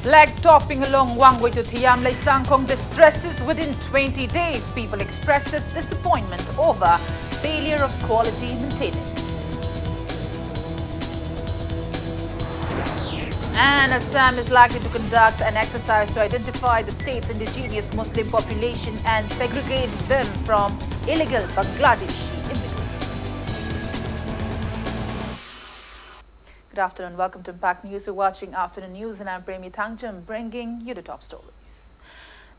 Flag topping along Wangway to Thiam Lai Sangkong distresses within 20 days. People expresses disappointment over failure of quality maintenance. And Assam is likely to conduct an exercise to identify the state's indigenous Muslim population and segregate them from illegal Bangladeshi immigrants. Good afternoon. Welcome to Impact News. You're watching Afternoon News and I'm Premi Thangjam bringing you the top stories.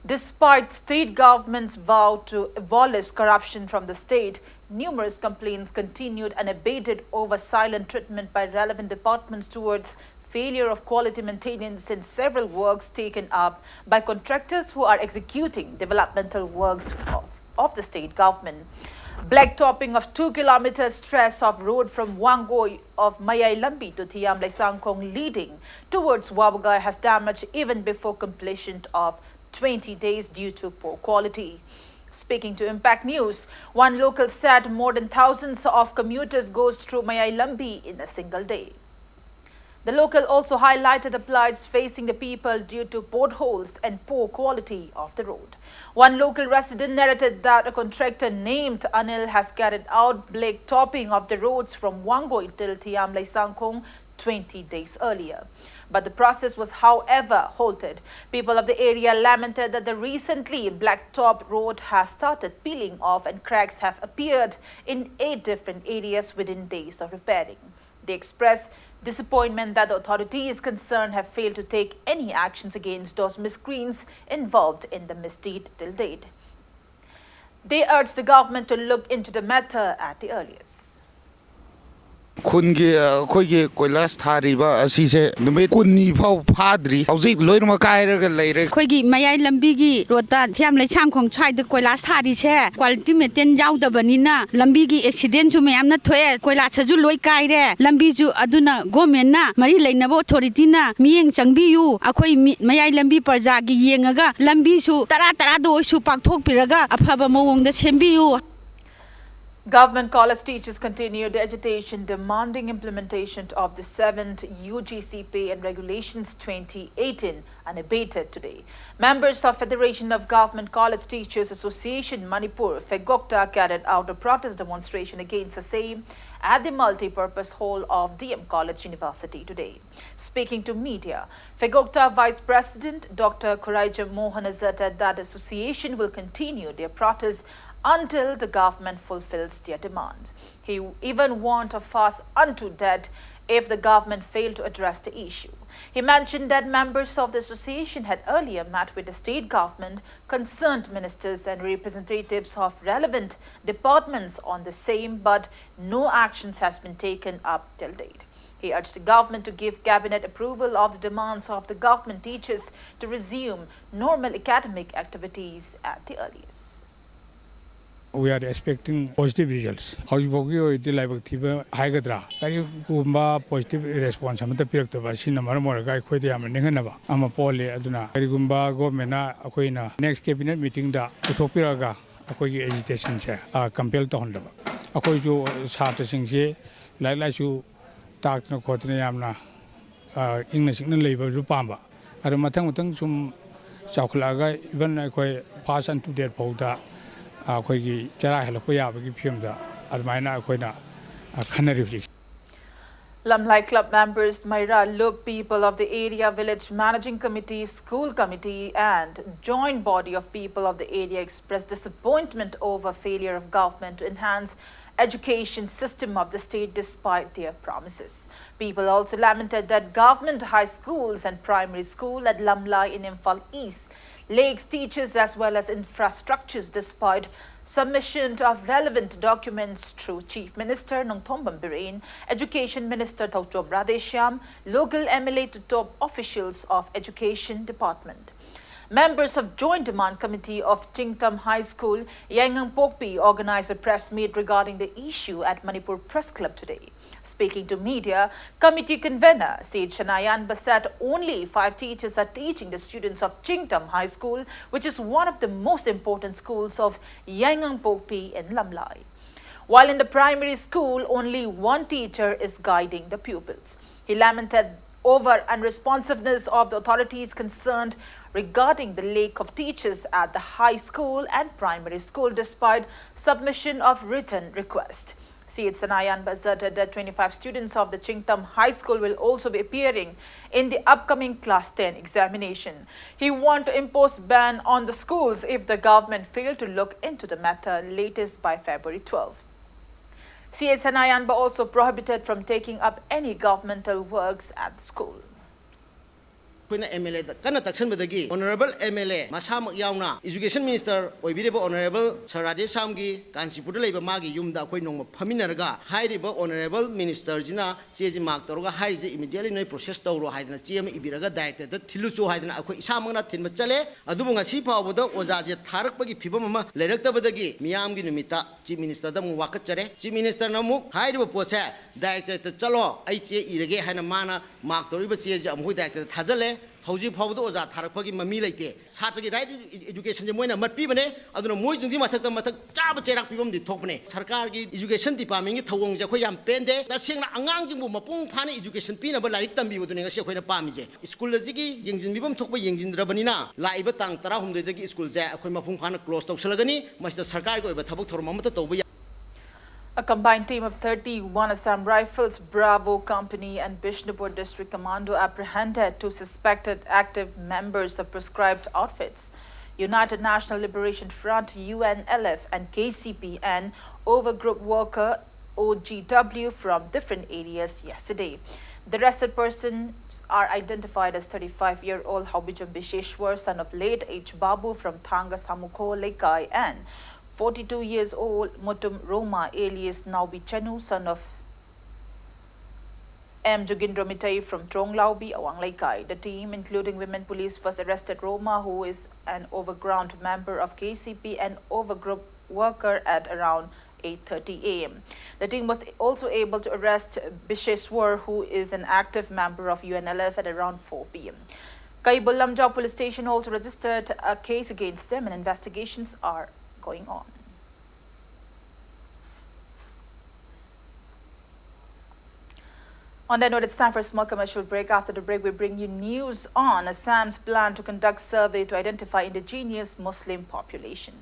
Despite state government's vow to abolish corruption from the state, numerous complaints continued unabated over silent treatment by relevant departments towards failure of quality maintenance in several works taken up by contractors who are executing developmental works of the state government. Blacktopping of 2 kilometers stretch of road from Wangoi of Mayai Lambi to Thiam Lai Sangkong leading towards Wabugai has damaged even before completion of 20 days due to poor quality. Speaking to Impact News, one local said more than thousands of commuters goes through Mayai Lambi in a single day. The local also highlighted plights facing the people due to potholes and poor quality of the road. One local resident narrated that a contractor named Anil has carried out blacktopping of the roads from Wangoi till Thiam Lai Sangkong 20 days earlier. But the process was, however, halted. People of the area lamented that the recently blacktop road has started peeling off and cracks have appeared in 8 different areas within days of repairing. They expressed disappointment that the authorities concerned have failed to take any actions against those miscreants involved in the misdeed till date. They urged the government to look into the matter at the earliest. Kungi koigi koilas thariba asise nume kunni phau phadri hauji loinma kairaga leire koigi mayai lambi gi rota thiam lai changkhong chai de koilas thari che quality maintain yaudabani lambi gi accident ju mayam na thoe koilas ju loi kai re lambi ju aduna government na mari leinabo authority na miyeng changbi yu akhoi mayai lambi parja gi yengaga lambi su tara do su pakthok piraga aphaba mawong da sembi yu. Government college teachers continued their agitation demanding implementation of the 7th UGC Pay and Regulations 2018 unabated today. Members of Federation of Government College Teachers Association Manipur, FEGOKTA, carried out a protest demonstration against the same at the multi-purpose hall of DM College University today. Speaking to media, FEGOKTA Vice President Dr. Kuraija Mohan asserted that the association will continue their protest until the government fulfills their demands. He even warned of fast unto death if the government failed to address the issue. He mentioned that members of the association had earlier met with the state government, concerned ministers and representatives of relevant departments on the same, but no actions has been taken up till date. He urged the government to give cabinet approval of the demands of the government teachers to resume normal academic activities at the earliest. We are expecting positive results. How you work the live active Higadra. Gumba positive response. I'm the period of Sinamara Guy Quidi Aminganaba. I'm a poly Aduna. Gumba Gomena Aquina. Next cabinet meeting the Utopiraga Aqui agitation compelled to Honda. Aqui to Sata Singse, like you talk no Cotinamna English in the labor Rupamba. I don't matter some Chokolaga, even I quite pass on to their powder. Lamlai Club members, Maira Loop, people of the area village managing committee, school committee and joint body of people of the area expressed disappointment over failure of government to enhance education system of the state despite their promises. People also lamented that government high schools and primary school at Lamlai in Imphal East lacks teachers as well as infrastructures despite submission of relevant documents through Chief Minister Nongthombam Biren, Education Minister Thauchom Radeshyam, local MLA to top officials of Education Department. Members of Joint Demand Committee of Chingtam High School, Yangang Pokpi, organized a press meet regarding the issue at Manipur Press Club today. Speaking to media, committee convener said Shanayan Basat only 5 teachers are teaching the students of Chingtam High School, which is one of the most important schools of Yangang Pokpi in Lamlai. While in the primary school, only 1 teacher is guiding the pupils. He lamented over unresponsiveness of the authorities concerned regarding the lack of teachers at the high school and primary school despite submission of written request. C.H. Sanayan asserted that 25 students of the Chingtam High School will also be appearing in the upcoming Class 10 examination. He warned to impose ban on the schools if the government failed to look into the matter latest by February 12. C.H. Sanayan also prohibited from taking up any governmental works at the school. MLA kana takshan badagi honorable MLA masamak yauna education minister oibireba honorable Sarade Samgi Kansipur leiba magi yumda khoi nongma phaminaraga hairiba honorable minister jina cheji mark toroga haije immediately noi process tawro haidana chem ibiraga director da thiluchu haidana akhoi isamangna thinba chale adubu ngasi phawboda ojaje tharakpagi phibam ama leiraktabadagi miyamgi numita chief minister da mu wakachare chief minister namu hairiba pose director ta chalo ai che irage haina mana mark toriba cheji amhu director thajale Hauji Powder was at Harapagi Mamilate, Saturday right education, the Moina Matpibane, I don't know, Moising Matak Jabba Pibum the Topane, Sarkagi education department, Tawong Jacoyam Pende, that's saying Angang Mapung Pani education pina, but like Tambi with the Shakuna Pamije. School Ziggy, Yingin Bibum took by Yingin Rabanina, Laiba Tang Tarahum the school there, Akumapung Pana close to Salagani, Master Sarkago, but Tabuk Tormamata Toby. A combined team of 31 Assam Rifles, Bravo Company and Bishnupur District Commando apprehended two suspected active members of prescribed outfits. United National Liberation Front, UNLF and KCP and overgroup worker OGW from different areas yesterday. The arrested persons are identified as 35-year-old Haubijam Bisheshwar, son of late H. Babu from Thanga Samukho Lekai, and 42 years old Mutum Roma alias Naubi Chenu, son of M. Jogindra Mitai from Tronglaubi, Awang Laikai. The team, including women police, first arrested Roma, who is an overground member of KCP and overgroup worker, at around 8:30 a.m. The team was also able to arrest Bisheshwar, who is an active member of UNLF, at around 4 p.m. Kaibul Lamjau police station also registered a case against them and investigations are going on. On that note, it's time for a small commercial break. After the break, we bring you news on Assam's plan to conduct survey to identify indigenous Muslim population.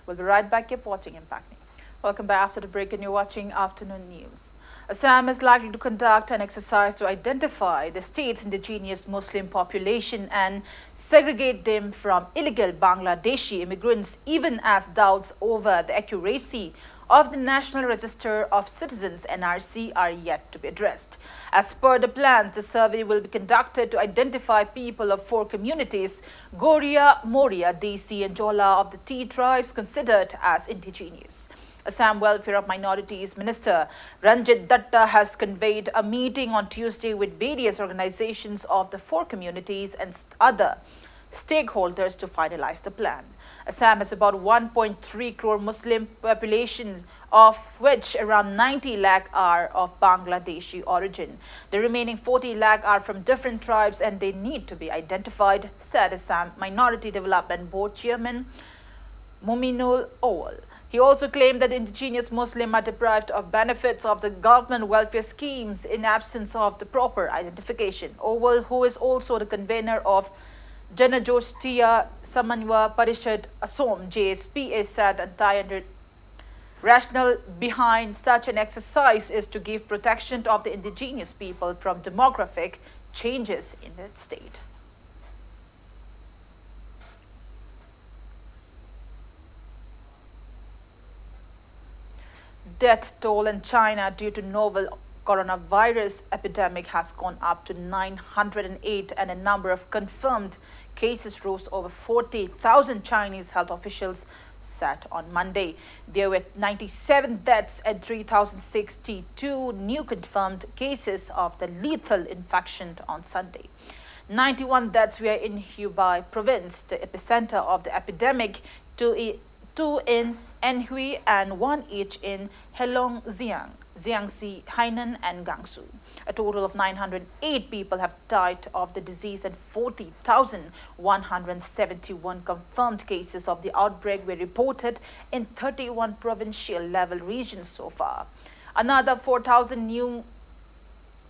We'll be right back. Keep watching Impact News. Welcome back after the break, and you're watching Afternoon News. Assam is likely to conduct an exercise to identify the state's indigenous Muslim population and segregate them from illegal Bangladeshi immigrants, even as doubts over the accuracy of the National Register of Citizens (NRC) are yet to be addressed. As per the plans, the survey will be conducted to identify people of 4 communities: Goria, Moria, Desi and Jola of the T tribes considered as indigenous. Assam Welfare of Minorities Minister Ranjit Datta has convened a meeting on Tuesday with various organizations of the 4 communities and other stakeholders to finalize the plan. Assam has about 1.3 crore Muslim populations, of which around 90 lakh are of Bangladeshi origin. The remaining 40 lakh are from different tribes and they need to be identified, said Assam Minority Development Board Chairman Muminul Owal. He also claimed that the indigenous Muslims are deprived of benefits of the government welfare schemes in absence of the proper identification. Owal, who is also the convener of Janajostia Samanwa Parishad Assam JSPA, said the entire rationale behind such an exercise is to give protection of the indigenous people from demographic changes in the state. Death toll in China due to novel coronavirus epidemic has gone up to 908 and a number of confirmed cases rose to over 40,000, Chinese health officials said on Monday. There were 97 deaths and 3,062 new confirmed cases of the lethal infection on Sunday. 91 deaths were in Hubei province, the epicenter of the epidemic, two in Anhui and 1 each in Heilongjiang, Jiangxi, Hainan and Gansu. A total of 908 people have died of the disease and 40,171 confirmed cases of the outbreak were reported in 31 provincial level regions so far. Another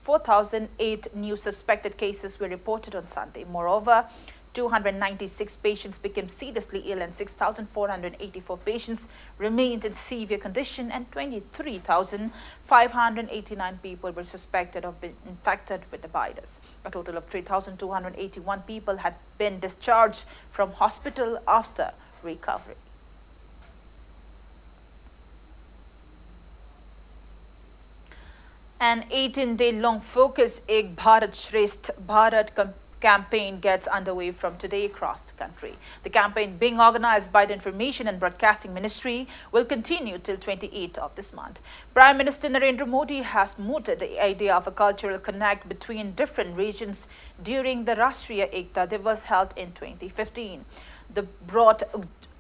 4,008 new suspected cases were reported on Sunday. Moreover, 296 patients became seriously ill and 6,484 patients remained in severe condition, and 23,589 people were suspected of being infected with the virus. A total of 3,281 people had been discharged from hospital after recovery. An 18-day-long focus Ek Bharat Shresth Bharat campaign gets underway from today across the country. The campaign, being organized by the Information and Broadcasting Ministry, will continue till 28th of this month. Prime Minister Narendra Modi has mooted the idea of a cultural connect between different regions during the Rashtriya Ekta Divas held in 2015. The broad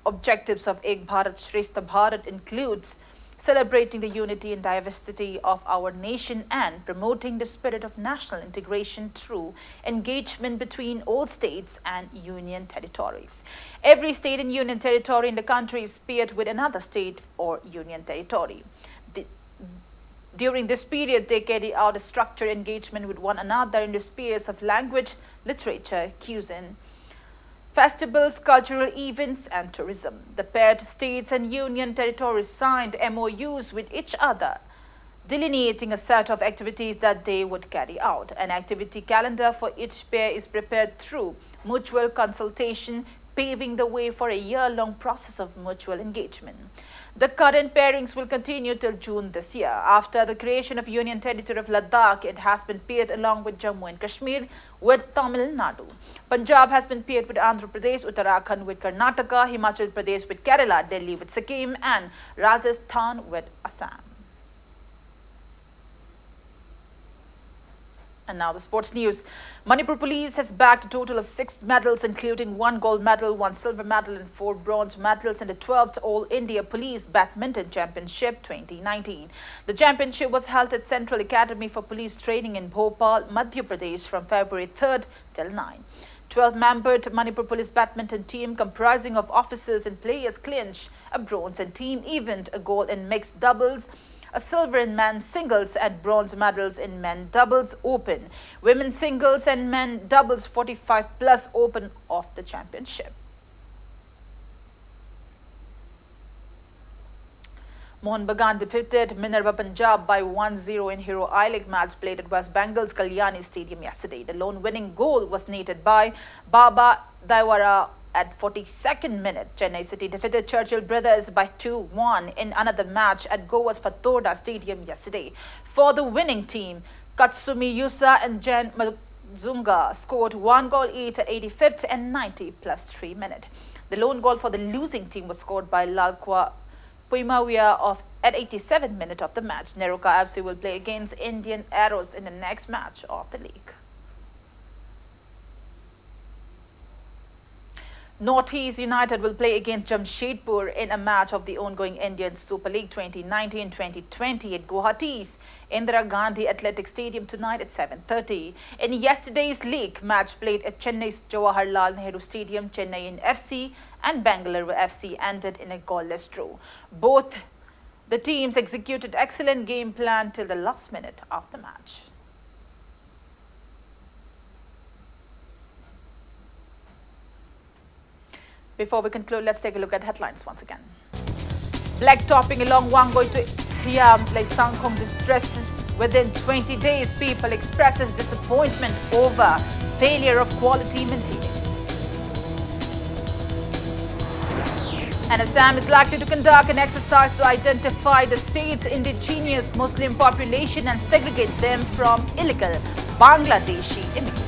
objectives of Ek Bharat Shresth Bharat includes celebrating the unity and diversity of our nation and promoting the spirit of national integration through engagement between all states and union territories. Every state and union territory in the country is paired with another state or union territory. During this period, they carry out a structured engagement with one another in the spheres of language, literature, cuisine, festivals, cultural events, and tourism. The paired states and union territories signed MOUs with each other, delineating a set of activities that they would carry out. An activity calendar for each pair is prepared through mutual consultation, paving the way for a year-long process of mutual engagement. The current pairings will continue till June this year. After the creation of Union Territory of Ladakh, it has been paired along with Jammu and Kashmir with Tamil Nadu. Punjab has been paired with Andhra Pradesh, Uttarakhand with Karnataka, Himachal Pradesh with Kerala, Delhi with Sikkim, and Rajasthan with Assam. And now the sports news. Manipur Police has bagged a total of 6 medals, including 1 gold medal, 1 silver medal, and 4 bronze medals in the 12th All India Police Badminton Championship 2019. The championship was held at Central Academy for Police Training in Bhopal, Madhya Pradesh from February 3rd till 9. 12-membered Manipur Police Badminton team comprising of officers and players clinched a bronze in team event, a gold in mixed doubles, a silver in men's singles, and bronze medals in men doubles open, women's singles, and men doubles 45+ open of the championship. Mohun Bagan defeated Minerva Punjab by 1-0 in Hero I-League match played at West Bengal's Kalyani Stadium yesterday. The lone winning goal was netted by Baba Daiwara at 42nd minute. Chennai City defeated Churchill Brothers by 2-1 in another match at Goa's Fatorda Stadium yesterday. For the winning team, Katsumi Yusa and Jen Mazunga scored 1 goal each at 85th and 90+3 minute. The lone goal for the losing team was scored by Lalkwa Puimawia at 87th minute of the match. Neroka FC will play against Indian Arrows in the next match of the league. Northeast United will play against Jamshedpur in a match of the ongoing Indian Super League 2019-2020 at Guwahati's Indira Gandhi Athletic Stadium tonight at 7:30. In yesterday's league match played at Chennai's Jawaharlal Nehru Stadium, Chennai FC and Bengaluru FC ended in a goalless draw. Both the teams executed excellent game plan till the last minute of the match. Before we conclude, let's take a look at headlines once again. Black topping along Wangoi to Thiam, Sangkong distresses. Within 20 days, people expresses disappointment over failure of quality maintenance. And Assam is likely to conduct an exercise to identify the state's indigenous Muslim population and segregate them from illegal Bangladeshi immigrants.